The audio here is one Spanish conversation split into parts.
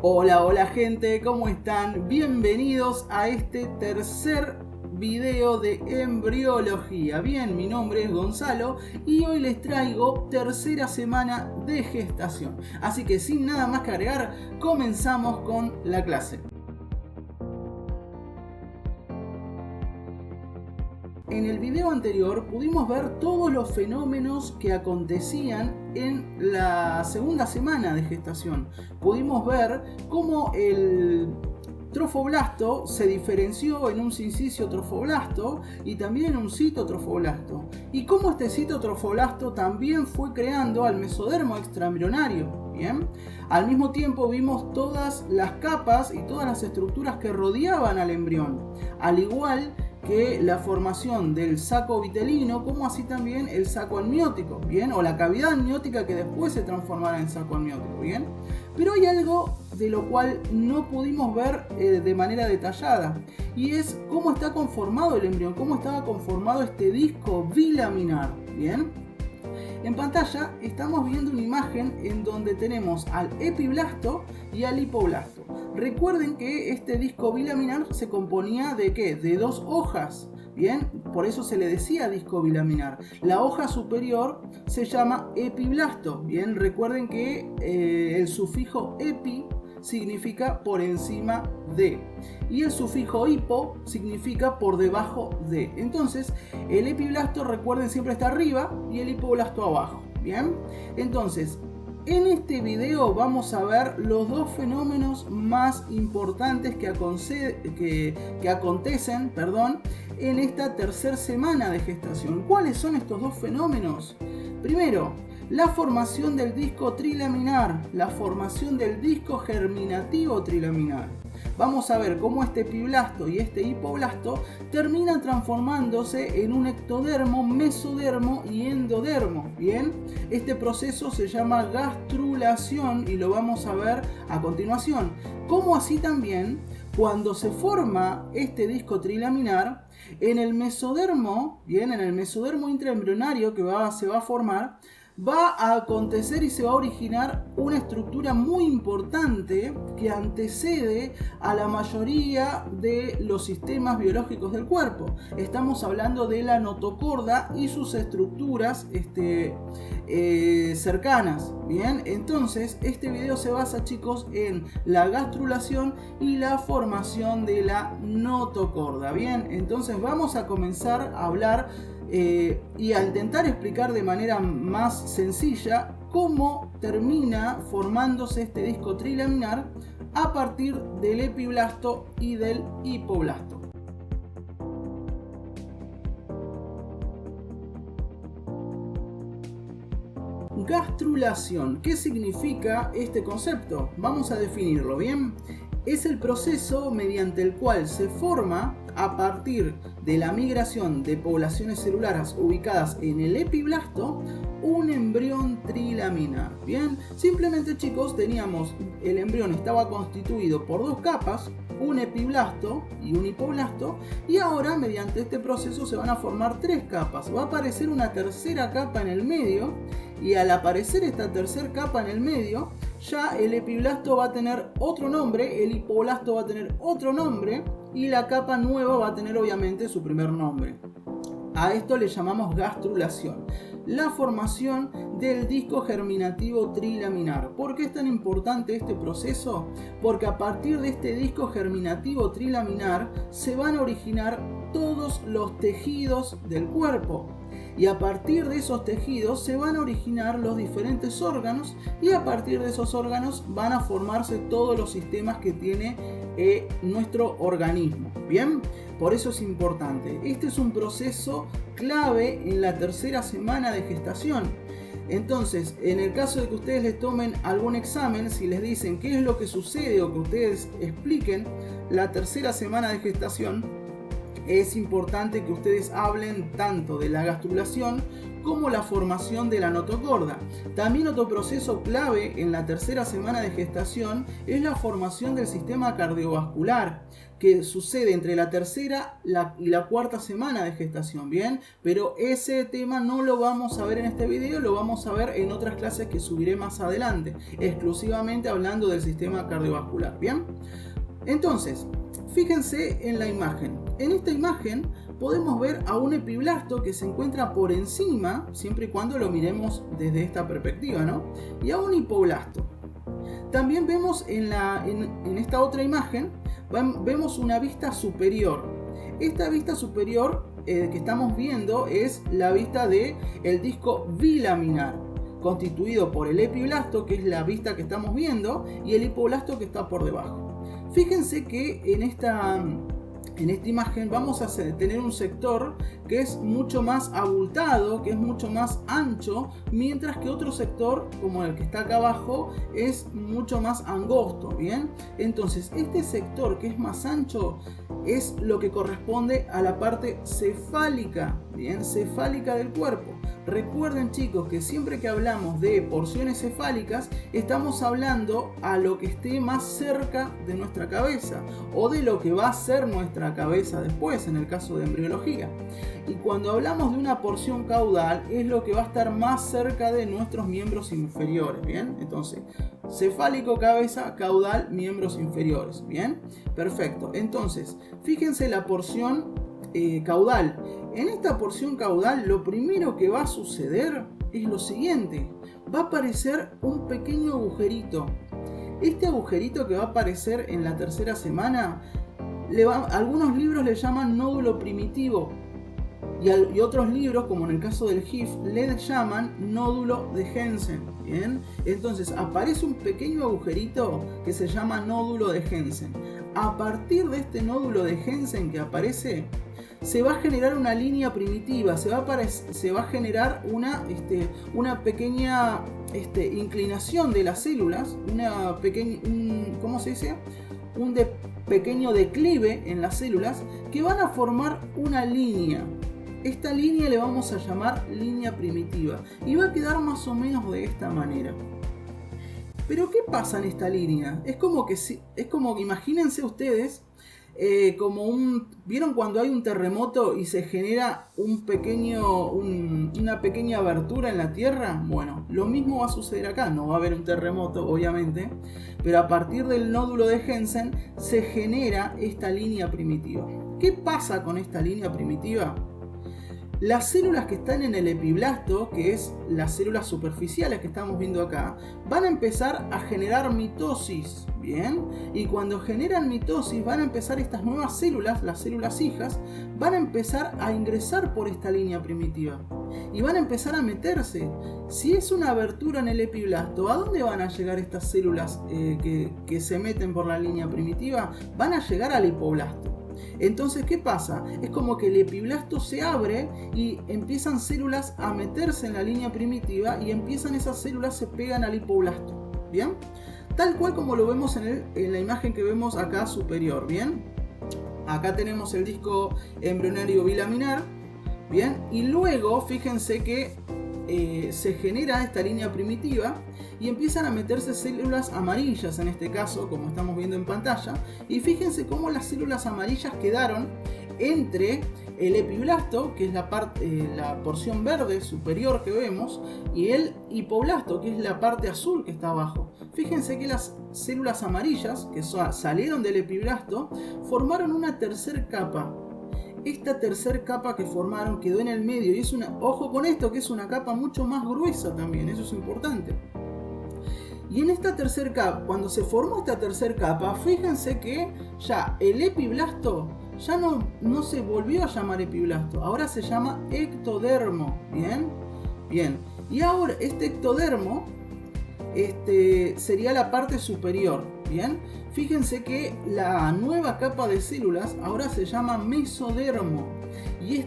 Hola, hola gente, ¿cómo están? Bienvenidos a este tercer video de embriología. Bien, mi nombre es Gonzalo y hoy les traigo tercera semana de gestación. Así que sin nada más que agregar, comenzamos con la clase. En el video anterior pudimos ver todos los fenómenos que acontecían en la segunda semana de gestación. Pudimos ver cómo el trofoblasto se diferenció en un sincicio trofoblasto y también en un citotrofoblasto. Y cómo este citotrofoblasto también fue creando al mesodermo extraembrionario. Bien. Al mismo tiempo vimos todas las capas y todas las estructuras que rodeaban al embrión. Al igual que la formación del saco vitelino, como así también el saco amniótico, ¿bien? O la cavidad amniótica que después se transformará en saco amniótico, ¿bien? Pero hay algo de lo cual no pudimos ver de manera detallada, y es cómo está conformado el embrión, cómo estaba conformado este disco bilaminar, ¿bien? En pantalla estamos viendo una imagen en donde tenemos al epiblasto y al hipoblasto. Recuerden que este disco bilaminar se componía de ¿qué? De dos hojas. Bien, por eso se le decía disco bilaminar. La hoja superior se llama epiblasto. Bien, recuerden que el sufijo epi significa por encima de y el sufijo hipo significa por debajo de. Entonces el epiblasto, recuerden, siempre está arriba y el hipoblasto abajo. Bien, entonces en este video vamos a ver los dos fenómenos más importantes que acontecen en esta tercera semana de gestación. ¿Cuáles son estos dos fenómenos? Primero, la formación del disco trilaminar, la formación del disco germinativo trilaminar. Vamos a ver cómo este epiblasto y este hipoblasto terminan transformándose en un ectodermo, mesodermo y endodermo. Bien, este proceso se llama gastrulación y lo vamos a ver a continuación. Como así también, cuando se forma este disco trilaminar, en el mesodermo, bien, en el mesodermo intraembrionario que se va a formar, va a acontecer y se va a originar una estructura muy importante que antecede a la mayoría de los sistemas biológicos del cuerpo. Estamos hablando de la notocorda y sus estructuras cercanas. Bien, entonces este video se basa, chicos, en la gastrulación y la formación de la notocorda. Bien, entonces vamos a comenzar a hablar y a intentar explicar de manera más sencilla cómo termina formándose este disco trilaminar a partir del epiblasto y del hipoblasto. Gastrulación. ¿Qué significa este concepto? Vamos a definirlo, ¿bien? Es el proceso mediante el cual se forma, a partir de la migración de poblaciones celulares ubicadas en el epiblasto, un embrión trilaminar. Bien, simplemente, chicos, teníamos el embrión estaba constituido por dos capas, un epiblasto y un hipoblasto, y ahora mediante este proceso se van a formar tres capas. Va a aparecer una tercera capa en el medio, y al aparecer esta tercera capa en el medio, ya el epiblasto va a tener otro nombre, el hipoblasto va a tener otro nombre y la capa nueva va a tener obviamente su primer nombre. A esto le llamamos gastrulación, la formación del disco germinativo trilaminar. ¿Por qué es tan importante este proceso? Porque a partir de este disco germinativo trilaminar se van a originar todos los tejidos del cuerpo. Y a partir de esos tejidos se van a originar los diferentes órganos, y a partir de esos órganos van a formarse todos los sistemas que tiene nuestro organismo. Bien, por eso es importante. Este es un proceso clave en la tercera semana de gestación. Entonces, en el caso de que ustedes les tomen algún examen, si les dicen qué es lo que sucede o que ustedes expliquen la tercera semana de gestación, es importante que ustedes hablen tanto de la gastrulación como la formación de la notocorda. También otro proceso clave en la tercera semana de gestación es la formación del sistema cardiovascular, que sucede entre la tercera y la cuarta semana de gestación, ¿bien? Pero ese tema no lo vamos a ver en este video, lo vamos a ver en otras clases que subiré más adelante, exclusivamente hablando del sistema cardiovascular, ¿bien? Entonces, fíjense en la imagen. En esta imagen podemos ver a un epiblasto que se encuentra por encima, siempre y cuando lo miremos desde esta perspectiva, ¿no? Y a un hipoblasto. También vemos en esta otra imagen, vemos una vista superior. Esta vista superior que estamos viendo es la vista del disco bilaminar, constituido por el epiblasto, que es la vista que estamos viendo, y el hipoblasto que está por debajo. Fíjense que en esta imagen vamos a tener un sector que es mucho más abultado, que es mucho más ancho, mientras que otro sector, como el que está acá abajo, es mucho más angosto, ¿bien? Entonces, este sector que es más ancho es lo que corresponde a la parte cefálica, ¿bien? Cefálica del cuerpo. Recuerden, chicos, que siempre que hablamos de porciones cefálicas estamos hablando a lo que esté más cerca de nuestra cabeza o de lo que va a ser nuestra cabeza después, en el caso de embriología. Y cuando hablamos de una porción caudal es lo que va a estar más cerca de nuestros miembros inferiores, ¿bien? Entonces, cefálico, cabeza, caudal, miembros inferiores, ¿bien? Perfecto. Entonces, fíjense la porción caudal. En esta porción caudal lo primero que va a suceder es lo siguiente: va a aparecer un pequeño agujerito. Este agujerito que va a aparecer en la tercera semana, algunos libros le llaman nódulo primitivo y otros libros, como en el caso del HIF, le llaman nódulo de Hensen, ¿bien? Entonces aparece un pequeño agujerito que se llama nódulo de Hensen. A partir de este nódulo de Hensen que aparece, se va a generar una línea primitiva, se va a generar una pequeña inclinación de las células, ¿cómo se dice? Un pequeño declive en las células que van a formar una línea. Esta línea le vamos a llamar línea primitiva y va a quedar más o menos de esta manera. Pero ¿qué pasa en esta línea? Es como que imagínense ustedes ¿vieron cuando hay un terremoto y se genera una pequeña abertura en la tierra? Bueno, lo mismo va a suceder acá. No va a haber un terremoto, obviamente, pero a partir del nódulo de Hensen se genera esta línea primitiva. ¿Qué pasa con esta línea primitiva? Las células que están en el epiblasto, que es las células superficiales que estamos viendo acá, van a empezar a generar mitosis, ¿bien? Y cuando generan mitosis van a empezar estas nuevas células, las células hijas, van a empezar a ingresar por esta línea primitiva y van a empezar a meterse. Si es una abertura en el epiblasto, ¿a dónde van a llegar estas células que se meten por la línea primitiva? Van a llegar al hipoblasto. Entonces, ¿qué pasa? Es como que el epiblasto se abre y empiezan células a meterse en la línea primitiva y esas células se pegan al hipoblasto, ¿bien? Tal cual como lo vemos en la imagen que vemos acá superior, ¿bien? Acá tenemos el disco embrionario bilaminar, ¿bien? Y luego, fíjense que se genera esta línea primitiva y empiezan a meterse células amarillas, en este caso, como estamos viendo en pantalla, y fíjense cómo las células amarillas quedaron entre el epiblasto, que es la porción verde superior que vemos, y el hipoblasto, que es la parte azul que está abajo. Fíjense que las células amarillas que salieron del epiblasto formaron una tercer capa. Esta tercer capa que formaron quedó en el medio y ojo con esto, que es una capa mucho más gruesa también, eso es importante. Y en esta tercer capa, cuando se formó esta tercer capa, fíjense que ya el epiblasto ya no se volvió a llamar epiblasto, ahora se llama ectodermo, ¿bien? Bien, y ahora este ectodermo sería la parte superior, ¿bien? Fíjense que la nueva capa de células ahora se llama mesodermo. Y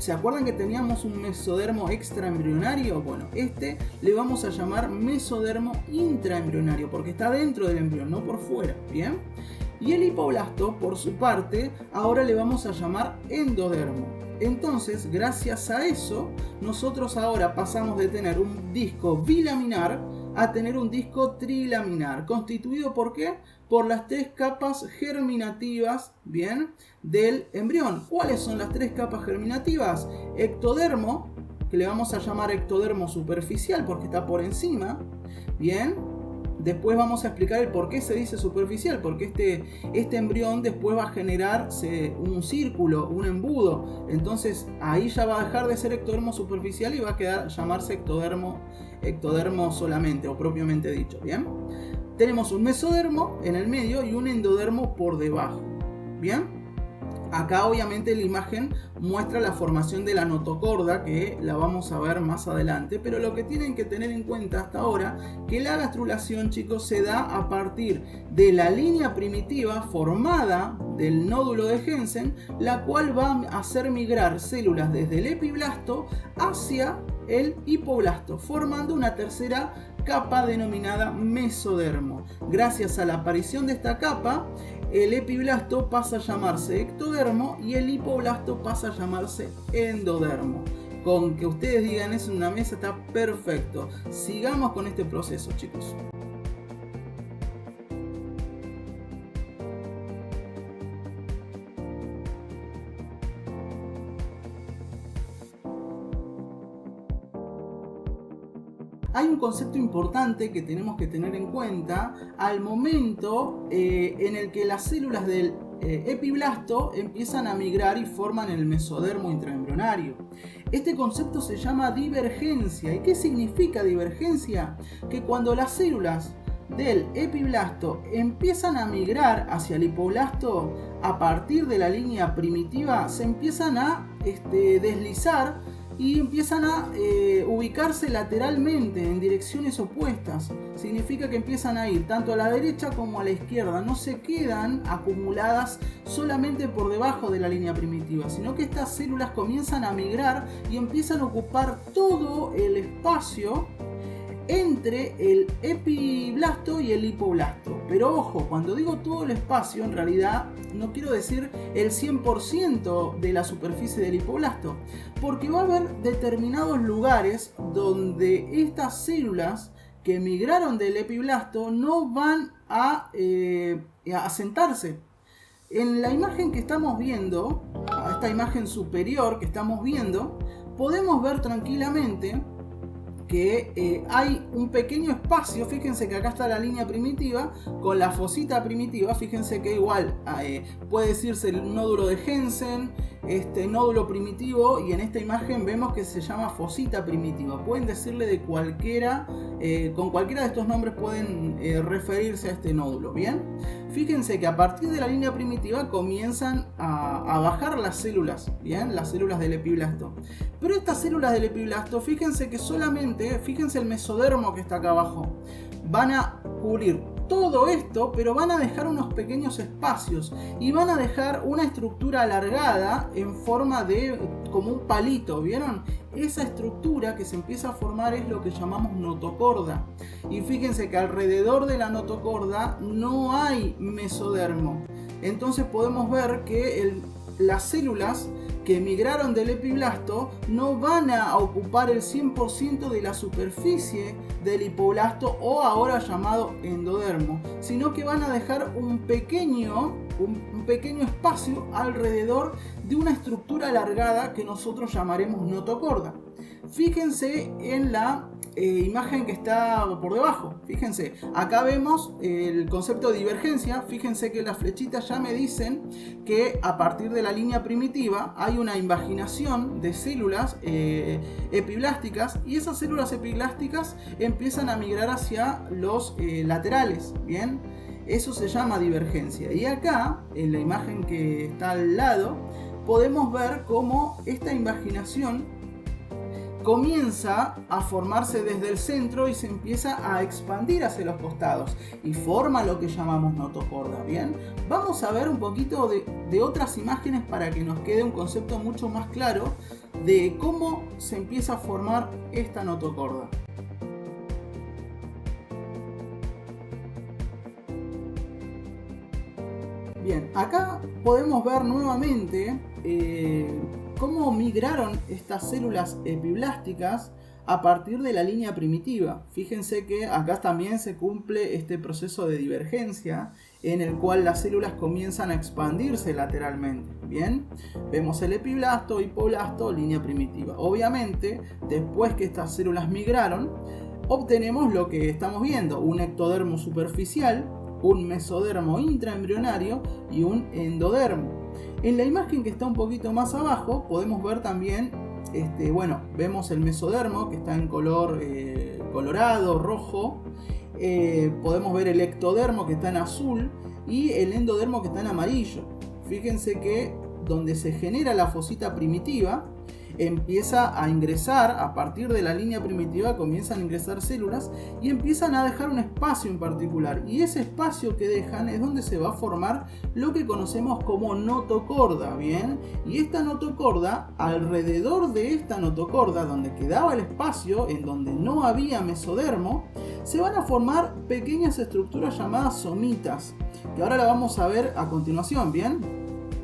¿se acuerdan que teníamos un mesodermo extraembrionario? Bueno, le vamos a llamar mesodermo intraembrionario porque está dentro del embrión, no por fuera, ¿bien? Y el hipoblasto, por su parte, ahora le vamos a llamar endodermo. Entonces, gracias a eso, nosotros ahora pasamos de tener un disco bilaminar a tener un disco trilaminar. ¿Constituido por qué? Por las 3 capas germinativas, ¿bien?, del embrión. ¿Cuáles son las 3 capas germinativas? Ectodermo, que le vamos a llamar ectodermo superficial porque está por encima, ¿bien? Después vamos a explicar el por qué se dice superficial, porque este embrión después va a generarse un círculo, un embudo. Entonces ahí ya va a dejar de ser ectodermo superficial y va a llamarse ectodermo solamente o propiamente dicho, ¿bien? Tenemos un mesodermo en el medio y un endodermo por debajo, ¿bien? Acá obviamente la imagen muestra la formación de la notocorda, que la vamos a ver más adelante, pero lo que tienen que tener en cuenta hasta ahora, que la gastrulación, chicos, se da a partir de la línea primitiva formada del nódulo de Jensen, la cual va a hacer migrar células desde el epiblasto hacia el hipoblasto, formando una tercera capa denominada mesodermo. Gracias a la aparición de esta capa, el epiblasto pasa a llamarse ectodermo y el hipoblasto pasa a llamarse endodermo. Con que ustedes digan eso en una mesa está perfecto. Sigamos con este proceso, chicos. Hay un concepto importante que tenemos que tener en cuenta al momento en el que las células del epiblasto empiezan a migrar y forman el mesodermo intraembrionario. Este concepto se llama divergencia. ¿Y qué significa divergencia? Que cuando las células del epiblasto empiezan a migrar hacia el hipoblasto a partir de la línea primitiva, se empiezan a deslizar y empiezan a ubicarse lateralmente en direcciones opuestas. Significa que empiezan a ir tanto a la derecha como a la izquierda. No se quedan acumuladas solamente por debajo de la línea primitiva, sino que estas células comienzan a migrar y empiezan a ocupar todo el espacio entre el epiblasto y el hipoblasto. Pero ojo, cuando digo todo el espacio, en realidad no quiero decir el 100% de la superficie del hipoblasto, porque va a haber determinados lugares donde estas células que migraron del epiblasto no van a asentarse. En la imagen que estamos viendo, esta imagen superior que estamos viendo, podemos ver tranquilamente que hay un pequeño espacio. Fíjense que acá está la línea primitiva con la fosita primitiva. Fíjense que igual puede decirse el nódulo de Jensen, nódulo primitivo, y en esta imagen vemos que se llama fosita primitiva. Pueden decirle de cualquiera, con cualquiera de estos nombres pueden referirse a este nódulo, ¿bien? Fíjense que a partir de la línea primitiva comienzan a bajar las células, ¿bien? Las células del epiblasto. Pero estas células del epiblasto, fíjense que solamente, fíjense el mesodermo que está acá abajo, van a cubrir todo esto, pero van a dejar unos pequeños espacios y van a dejar una estructura alargada en forma de como un palito, ¿vieron? Esa estructura que se empieza a formar es lo que llamamos notocorda. Y fíjense que alrededor de la notocorda no hay mesodermo. Entonces podemos ver que las células que migraron del epiblasto no van a ocupar el 100% de la superficie del hipoblasto, o ahora llamado endodermo, sino que van a dejar un pequeño espacio alrededor de una estructura alargada que nosotros llamaremos notocorda. Fíjense en la imagen que está por debajo. Fíjense, acá vemos el concepto de divergencia. Fíjense que las flechitas ya me dicen que a partir de la línea primitiva hay una invaginación de células epiblásticas, y esas células epiblásticas empiezan a migrar hacia los laterales, ¿bien? Eso se llama divergencia. Y acá, en la imagen que está al lado, podemos ver cómo esta invaginación comienza a formarse desde el centro y se empieza a expandir hacia los costados y forma lo que llamamos notocorda, ¿bien? Vamos a ver un poquito de otras imágenes para que nos quede un concepto mucho más claro de cómo se empieza a formar esta notocorda. Bien, acá podemos ver nuevamente cómo migraron estas células epiblásticas a partir de la línea primitiva. Fíjense que acá también se cumple este proceso de divergencia en el cual las células comienzan a expandirse lateralmente. Bien, vemos el epiblasto, hipoblasto, línea primitiva. Obviamente, después que estas células migraron, obtenemos lo que estamos viendo: un ectodermo superficial, un mesodermo intraembrionario y un endodermo. En la imagen que está un poquito más abajo podemos ver también, vemos el mesodermo que está en color colorado, rojo. Podemos ver el ectodermo que está en azul y el endodermo que está en amarillo. Fíjense que donde se genera la fosita primitiva, empieza a ingresar, a partir de la línea primitiva comienzan a ingresar células y empiezan a dejar un espacio en particular, y ese espacio que dejan es donde se va a formar lo que conocemos como notocorda. Bien, y esta notocorda, alrededor de esta notocorda, donde quedaba el espacio en donde no había mesodermo, se van a formar pequeñas estructuras llamadas somitas, que ahora la vamos a ver a continuación. Bien,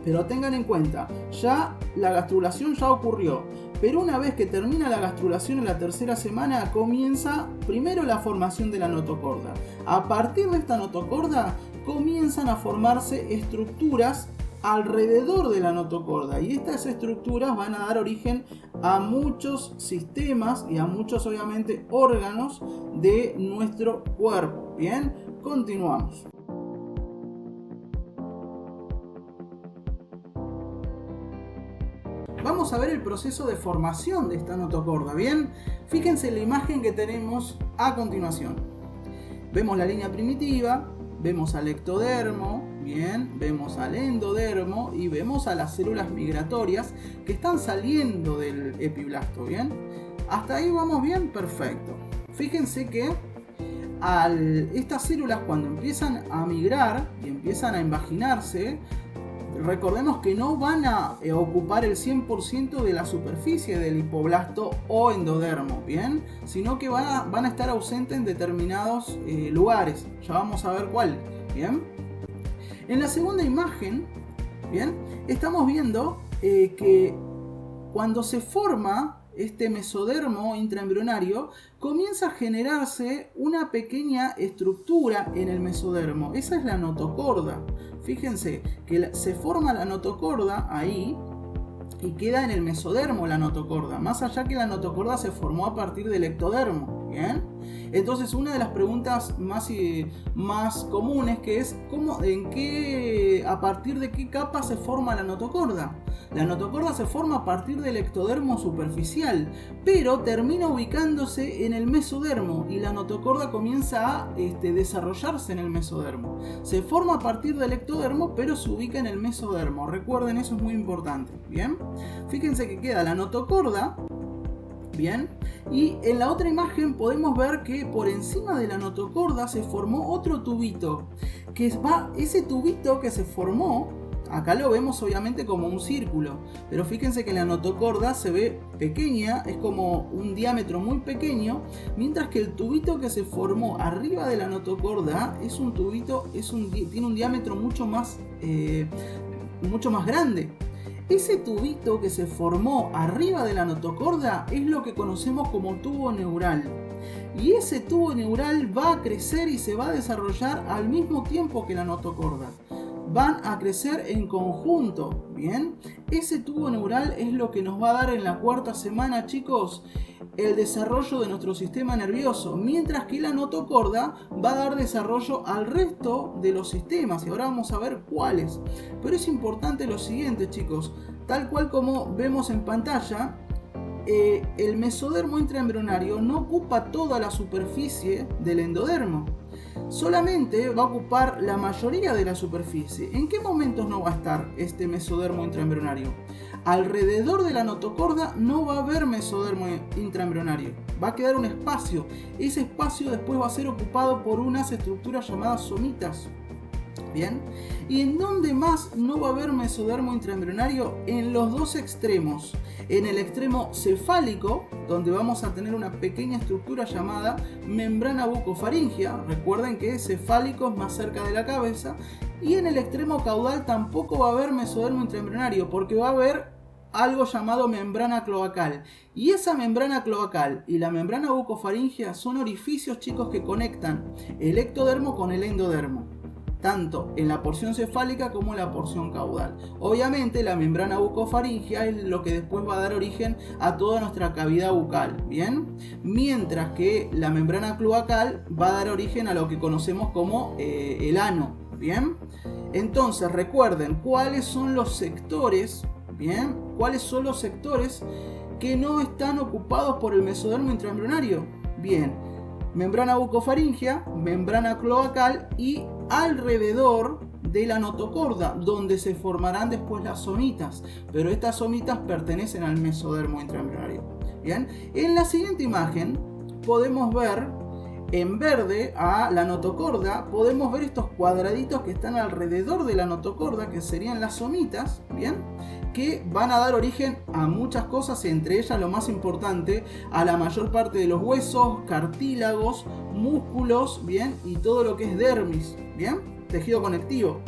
pero tengan en cuenta, ya la gastrulación ya ocurrió, pero una vez que termina la gastrulación en la tercera semana comienza primero la formación de la notocorda. A partir de esta notocorda comienzan a formarse estructuras alrededor de la notocorda, y estas estructuras van a dar origen a muchos sistemas y a muchos, obviamente, órganos de nuestro cuerpo. Bien, continuamos. Vamos a ver el proceso de formación de esta notocorda. Bien, fíjense en la imagen que tenemos a continuación. Vemos la línea primitiva, vemos al ectodermo, bien, vemos al endodermo y vemos a las células migratorias que están saliendo del epiblasto. Bien, hasta ahí vamos bien, perfecto. Fíjense que estas células, cuando empiezan a migrar y empiezan a invaginarse, recordemos que no van a ocupar el 100% de la superficie del hipoblasto o endodermo, ¿bien? Sino que van a estar ausentes en determinados lugares. Ya vamos a ver cuál, ¿bien? En la segunda imagen, ¿bien? Estamos viendo que cuando se forma este mesodermo intraembrionario, comienza a generarse una pequeña estructura en el mesodermo. Esa es la notocorda. Fíjense que se forma la notocorda ahí y queda en el mesodermo la notocorda, más allá que la notocorda se formó a partir del ectodermo. Bien, entonces una de las preguntas más comunes que es a partir de qué capa se forma la notocorda. La notocorda se forma a partir del ectodermo superficial, pero termina ubicándose en el mesodermo y la notocorda comienza a desarrollarse en el mesodermo. Se forma a partir del ectodermo, pero se ubica en el mesodermo. Recuerden, eso es muy importante. Bien, fíjense que queda la notocorda. Bien, y en la otra imagen podemos ver que por encima de la notocorda se formó otro tubito, ese tubito que se formó, acá lo vemos obviamente como un círculo, pero fíjense que la notocorda se ve pequeña, es como un diámetro muy pequeño, mientras que el tubito que se formó arriba de la notocorda es un tubito, tiene un diámetro mucho más grande. Ese tubito que se formó arriba de la notocorda es lo que conocemos como tubo neural. Y ese tubo neural va a crecer y se va a desarrollar al mismo tiempo que la notocorda. Van a crecer en conjunto, ¿bien? Ese tubo neural es lo que nos va a dar en la cuarta semana, chicos, el desarrollo de nuestro sistema nervioso, mientras que la notocorda va a dar desarrollo al resto de los sistemas, y ahora vamos a ver cuáles. Pero es importante lo siguiente, chicos, tal cual como vemos en pantalla, el mesodermo intraembrionario no ocupa toda la superficie del endodermo, solamente va a ocupar la mayoría de la superficie. ¿En qué momentos no va a estar este mesodermo intraembrionario? Alrededor de la notocorda no va a haber mesodermo intraembrionario, va a quedar un espacio. Ese espacio después va a ser ocupado por unas estructuras llamadas somitas. Bien, ¿y en dónde más no va a haber mesodermo intraembrionario? En los dos extremos. En el extremo cefálico, donde vamos a tener una pequeña estructura llamada membrana bucofaringea. Recuerden que cefálico es más cerca de la cabeza. Y en el extremo caudal tampoco va a haber mesodermo intraembrionario, porque va a haber algo llamado membrana cloacal. Y esa membrana cloacal y la membrana bucofaringea son orificios, chicos, que conectan el ectodermo con el endodermo, tanto en la porción cefálica como en la porción caudal. Obviamente la membrana bucofaringea es lo que después va a dar origen a toda nuestra cavidad bucal, ¿bien? Mientras que la membrana cloacal va a dar origen a lo que conocemos como el ano, ¿bien? Entonces recuerden cuáles son los sectores, ¿bien? ¿Cuáles son los sectores que no están ocupados por el mesodermo intraembrionario? Bien, membrana bucofaringea, membrana cloacal y alrededor de la notocorda, donde se formarán después las somitas, pero estas somitas pertenecen al mesodermo intraembrionario. Bien, en la siguiente imagen podemos ver en verde a la notocorda, podemos ver estos cuadraditos que están alrededor de la notocorda, que serían las somitas, bien, que van a dar origen a muchas cosas, entre ellas lo más importante, a la mayor parte de los huesos, cartílagos, músculos, bien, y todo lo que es dermis, bien, tejido conectivo.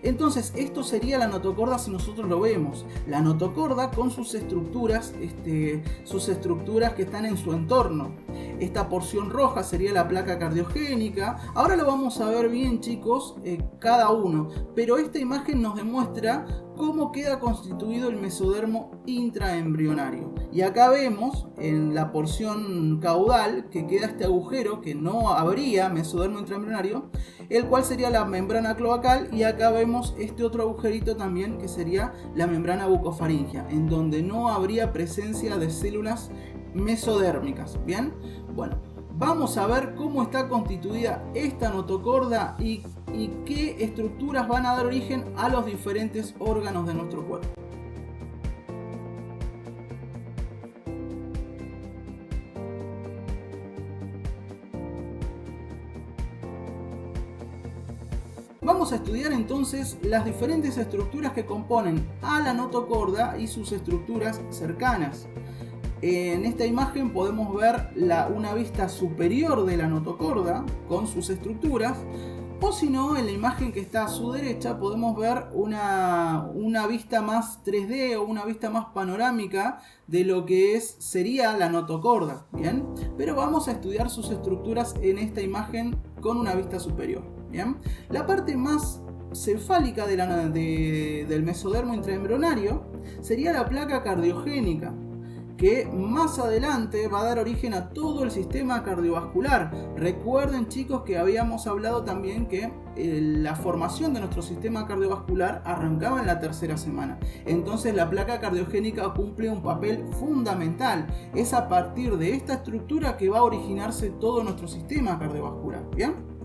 Entonces esto sería la notocorda si nosotros lo vemos. La notocorda con sus estructuras que están en su entorno. Esta porción roja sería la placa cardiogénica. Ahora lo vamos a ver bien, chicos, cada uno. Pero esta imagen nos demuestra cómo queda constituido el mesodermo intraembrionario. Y acá vemos en la porción caudal que queda este agujero, que no habría mesodermo intraembrionario, el cual sería la membrana cloacal, y acá vemos este otro agujerito también que sería la membrana bucofaringea, en donde no habría presencia de células mesodérmicas. Bien, bueno, vamos a ver cómo está constituida esta notocorda y qué estructuras van a dar origen a los diferentes órganos de nuestro cuerpo. Vamos a estudiar entonces las diferentes estructuras que componen a la notocorda y sus estructuras cercanas. En esta imagen podemos ver una vista superior de la notocorda con sus estructuras, o si no, en la imagen que está a su derecha podemos ver una vista más 3D o una vista más panorámica de lo que sería la notocorda, ¿bien? Pero vamos a estudiar sus estructuras en esta imagen con una vista superior, ¿bien? La parte más cefálica del mesodermo intraembrionario sería la placa cardiogénica, que más adelante va a dar origen a todo el sistema cardiovascular. Recuerden, chicos, que habíamos hablado también que la formación de nuestro sistema cardiovascular arrancaba en la tercera semana. Entonces la placa cardiogénica cumple un papel fundamental. Es a partir de esta estructura que va a originarse todo nuestro sistema cardiovascular, ¿bien?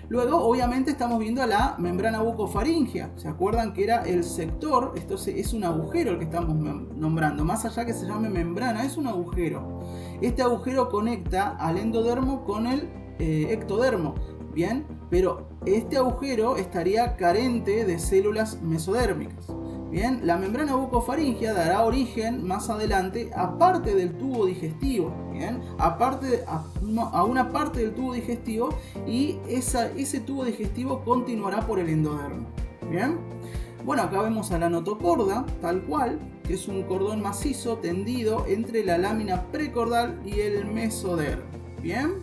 Luego, obviamente, estamos viendo a la membrana bucofaringea. ¿Se acuerdan que era el sector? Esto es un agujero el que estamos nombrando. Más allá que se llame membrana, es un agujero. Este agujero conecta al endodermo con el ectodermo. Bien, pero este agujero estaría carente de células mesodérmicas. Bien, la membrana bucofaringea dará origen más adelante a parte del tubo digestivo, bien, a una parte del tubo digestivo, y ese tubo digestivo continuará por el endodermo. Bien, bueno, acá vemos a la notocorda, tal cual, que es un cordón macizo tendido entre la lámina precordal y el mesodermo. Bien,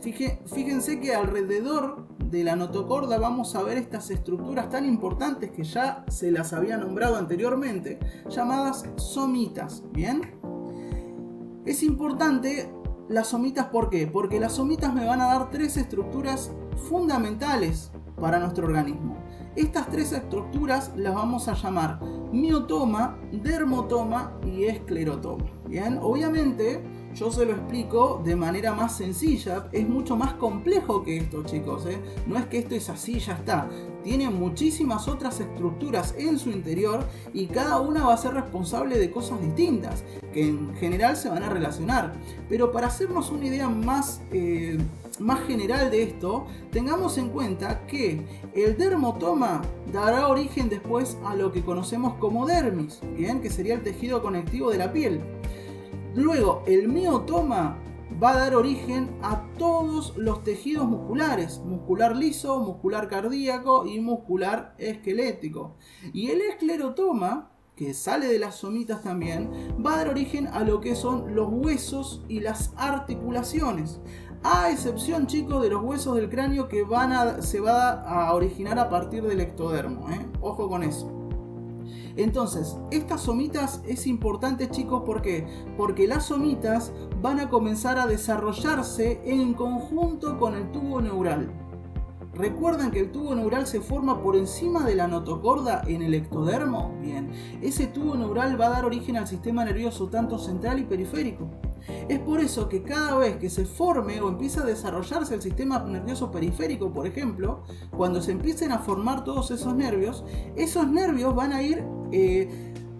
fíjense que alrededor de la notocorda vamos a ver estas estructuras tan importantes que ya se las había nombrado anteriormente, llamadas somitas. Bien, es importante las somitas, ¿por qué? Porque las somitas me van a dar tres estructuras fundamentales para nuestro organismo. Estas tres estructuras las vamos a llamar miotoma, dermotoma y esclerotoma. Bien, obviamente yo se lo explico de manera más sencilla, es mucho más complejo que esto, chicos, no es que esto es así y ya está, tiene muchísimas otras estructuras en su interior y cada una va a ser responsable de cosas distintas, que en general se van a relacionar. Pero para hacernos una idea más general de esto, tengamos en cuenta que el dermotoma dará origen después a lo que conocemos como dermis, ¿bien? Que sería el tejido conectivo de la piel. Luego, el miotoma va a dar origen a todos los tejidos musculares, muscular liso, muscular cardíaco y muscular esquelético. Y el esclerotoma, que sale de las somitas también, va a dar origen a lo que son los huesos y las articulaciones. A excepción, chicos, de los huesos del cráneo que se va a originar a partir del ectodermo. Ojo con eso. Entonces, estas somitas es importante, chicos, ¿por qué? Porque las somitas van a comenzar a desarrollarse en conjunto con el tubo neural. ¿Recuerdan que el tubo neural se forma por encima de la notocorda en el ectodermo? Bien, ese tubo neural va a dar origen al sistema nervioso tanto central y periférico. Es por eso que cada vez que se forme o empiece a desarrollarse el sistema nervioso periférico, por ejemplo, cuando se empiecen a formar todos esos nervios van a ir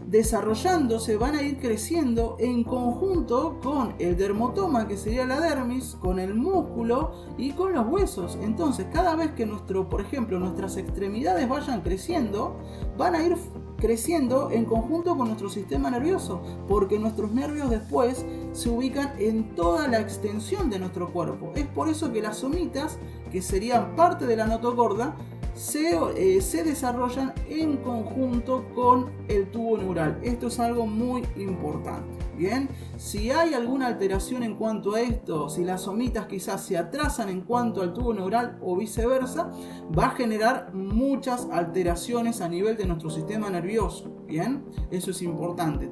desarrollándose, van a ir creciendo en conjunto con el dermotoma, que sería la dermis, con el músculo y con los huesos. Entonces, cada vez que por ejemplo, nuestras extremidades vayan creciendo, van a ir creciendo en conjunto con nuestro sistema nervioso, porque nuestros nervios después se ubican en toda la extensión de nuestro cuerpo. Es por eso que las somitas, que serían parte de la notocorda, se desarrollan en conjunto con el tubo neural. Esto es algo muy importante. Bien, si hay alguna alteración en cuanto a esto, si las somitas quizás se atrasan en cuanto al tubo neural o viceversa, va a generar muchas alteraciones a nivel de nuestro sistema nervioso. Bien, eso es importante.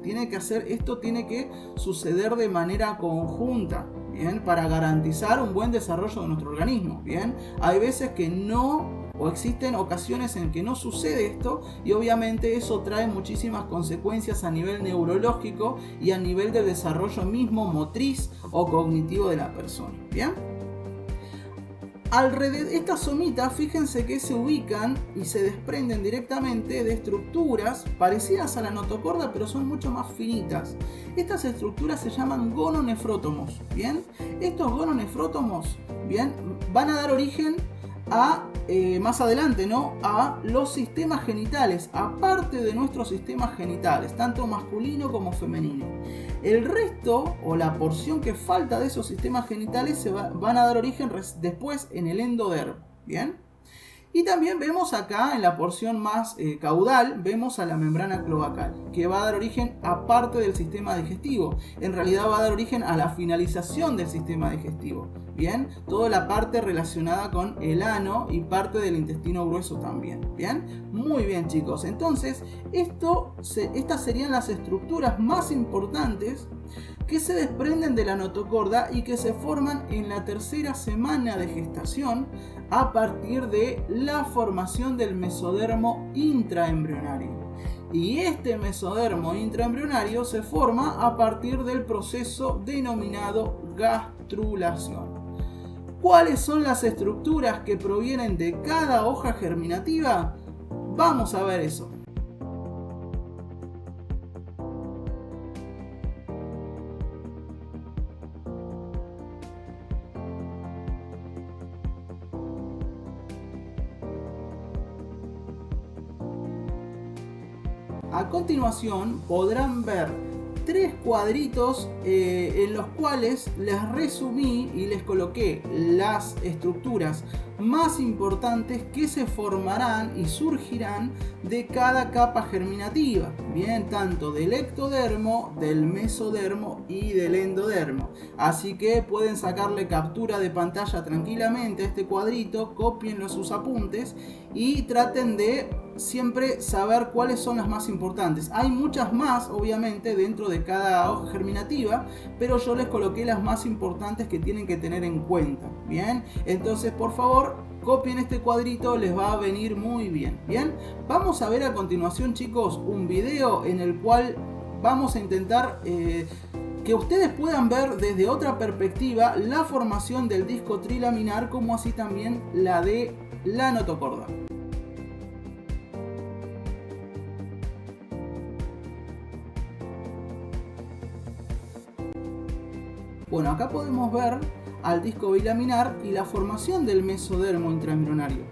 Esto tiene que suceder de manera conjunta. Bien, para garantizar un buen desarrollo de nuestro organismo. Bien, hay veces que no, o existen ocasiones en que no sucede esto, y obviamente eso trae muchísimas consecuencias a nivel neurológico y a nivel del desarrollo mismo motriz o cognitivo de la persona. Bien, estas somitas, fíjense que se ubican y se desprenden directamente de estructuras parecidas a la notocorda, pero son mucho más finitas. Estas estructuras se llaman gononefrótomos. Bien, estos gononefrótomos, bien, van a dar origen a más adelante, ¿no?, a los sistemas genitales, aparte de nuestros sistemas genitales, tanto masculino como femenino. El resto, o la porción que falta de esos sistemas genitales, van a dar origen después en el endodermo. Bien. Y también vemos acá en la porción más caudal, vemos a la membrana cloacal, que va a dar origen a parte del sistema digestivo. En realidad va a dar origen a la finalización del sistema digestivo. Bien, toda la parte relacionada con el ano y parte del intestino grueso también. Bien, muy bien, chicos. Entonces, estas serían las estructuras más importantes que se desprenden de la notocorda y que se forman en la tercera semana de gestación a partir de la formación del mesodermo intraembrionario. Y este mesodermo intraembrionario se forma a partir del proceso denominado gastrulación. ¿Cuáles son las estructuras que provienen de cada hoja germinativa? Vamos a ver eso. A continuación podrán ver 3 cuadritos en los cuales les resumí y les coloqué las estructuras más importantes que se formarán y surgirán de cada capa germinativa, bien, tanto del ectodermo, del mesodermo y del endodermo. Así que pueden sacarle captura de pantalla tranquilamente a este cuadrito, cópienlo a sus apuntes y traten de siempre saber cuáles son las más importantes. Hay muchas más, obviamente, dentro de cada hoja germinativa, pero yo les coloqué las más importantes que tienen que tener en cuenta. Bien, entonces por favor copien este cuadrito, les va a venir muy bien. Bien, vamos a ver a continuación, chicos, un video en el cual vamos a intentar que ustedes puedan ver desde otra perspectiva la formación del disco trilaminar, como así también la de la notocorda. Bueno, acá podemos ver al disco bilaminar y la formación del mesodermo intraembrionario.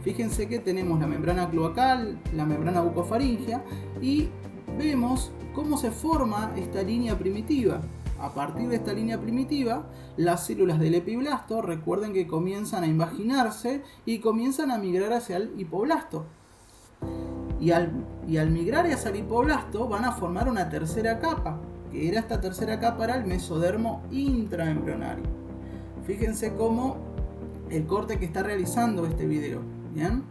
Fíjense que tenemos la membrana cloacal, la membrana bucofaringea y vemos cómo se forma esta línea primitiva. A partir de esta línea primitiva, las células del epiblasto, recuerden que comienzan a invaginarse y comienzan a migrar hacia el hipoblasto. Y al migrar hacia el hipoblasto van a formar una tercera capa, que esta tercera capa era el mesodermo intraembrionario. Fíjense cómo el corte que está realizando este video, ¿bien?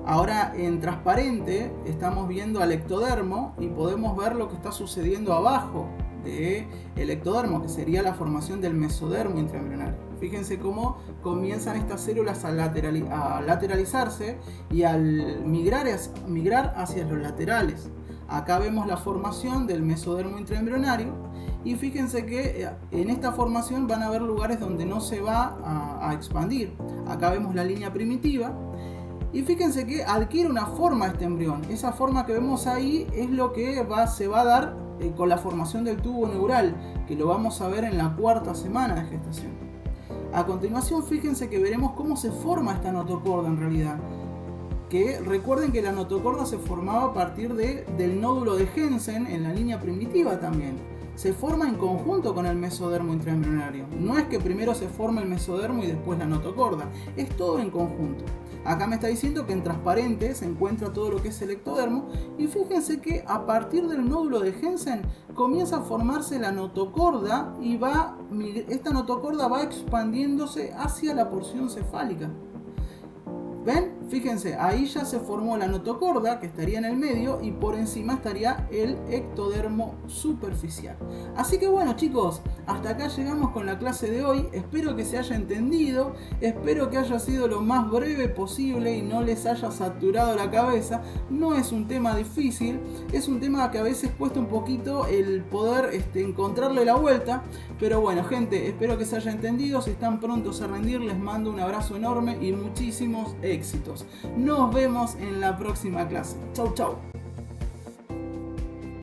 Ahora en transparente estamos viendo al ectodermo y podemos ver lo que está sucediendo abajo del ectodermo, que sería la formación del mesodermo intraembrionario. Fíjense cómo comienzan estas células a lateralizarse y al migrar hacia los laterales. Acá vemos la formación del mesodermo intraembrionario y fíjense que en esta formación van a haber lugares donde no se va a expandir. Acá vemos la línea primitiva. Y fíjense que adquiere una forma este embrión. Esa forma que vemos ahí es lo que se va a dar con la formación del tubo neural, que lo vamos a ver en la 4ª semana de gestación. A continuación, fíjense que veremos cómo se forma esta notocorda en realidad. Que recuerden que la notocorda se formaba a partir del nódulo de Jensen en la línea primitiva también. Se forma en conjunto con el mesodermo intraembrionario. No es que primero se forma el mesodermo y después la notocorda, es todo en conjunto. Acá me está diciendo que en transparente se encuentra todo lo que es el ectodermo y fíjense que a partir del nódulo de Jensen comienza a formarse la notocorda y esta notocorda va expandiéndose hacia la porción cefálica. ¿Ven? Fíjense, ahí ya se formó la notocorda, que estaría en el medio, y por encima estaría el ectodermo superficial. Así que bueno, chicos, hasta acá llegamos con la clase de hoy. Espero que se haya entendido, espero que haya sido lo más breve posible y no les haya saturado la cabeza. No es un tema difícil, es un tema que a veces cuesta un poquito el poder encontrarle la vuelta. Pero bueno, gente, espero que se haya entendido. Si están prontos a rendir, les mando un abrazo enorme y muchísimos éxitos. Nos vemos en la próxima clase. Chau, chau.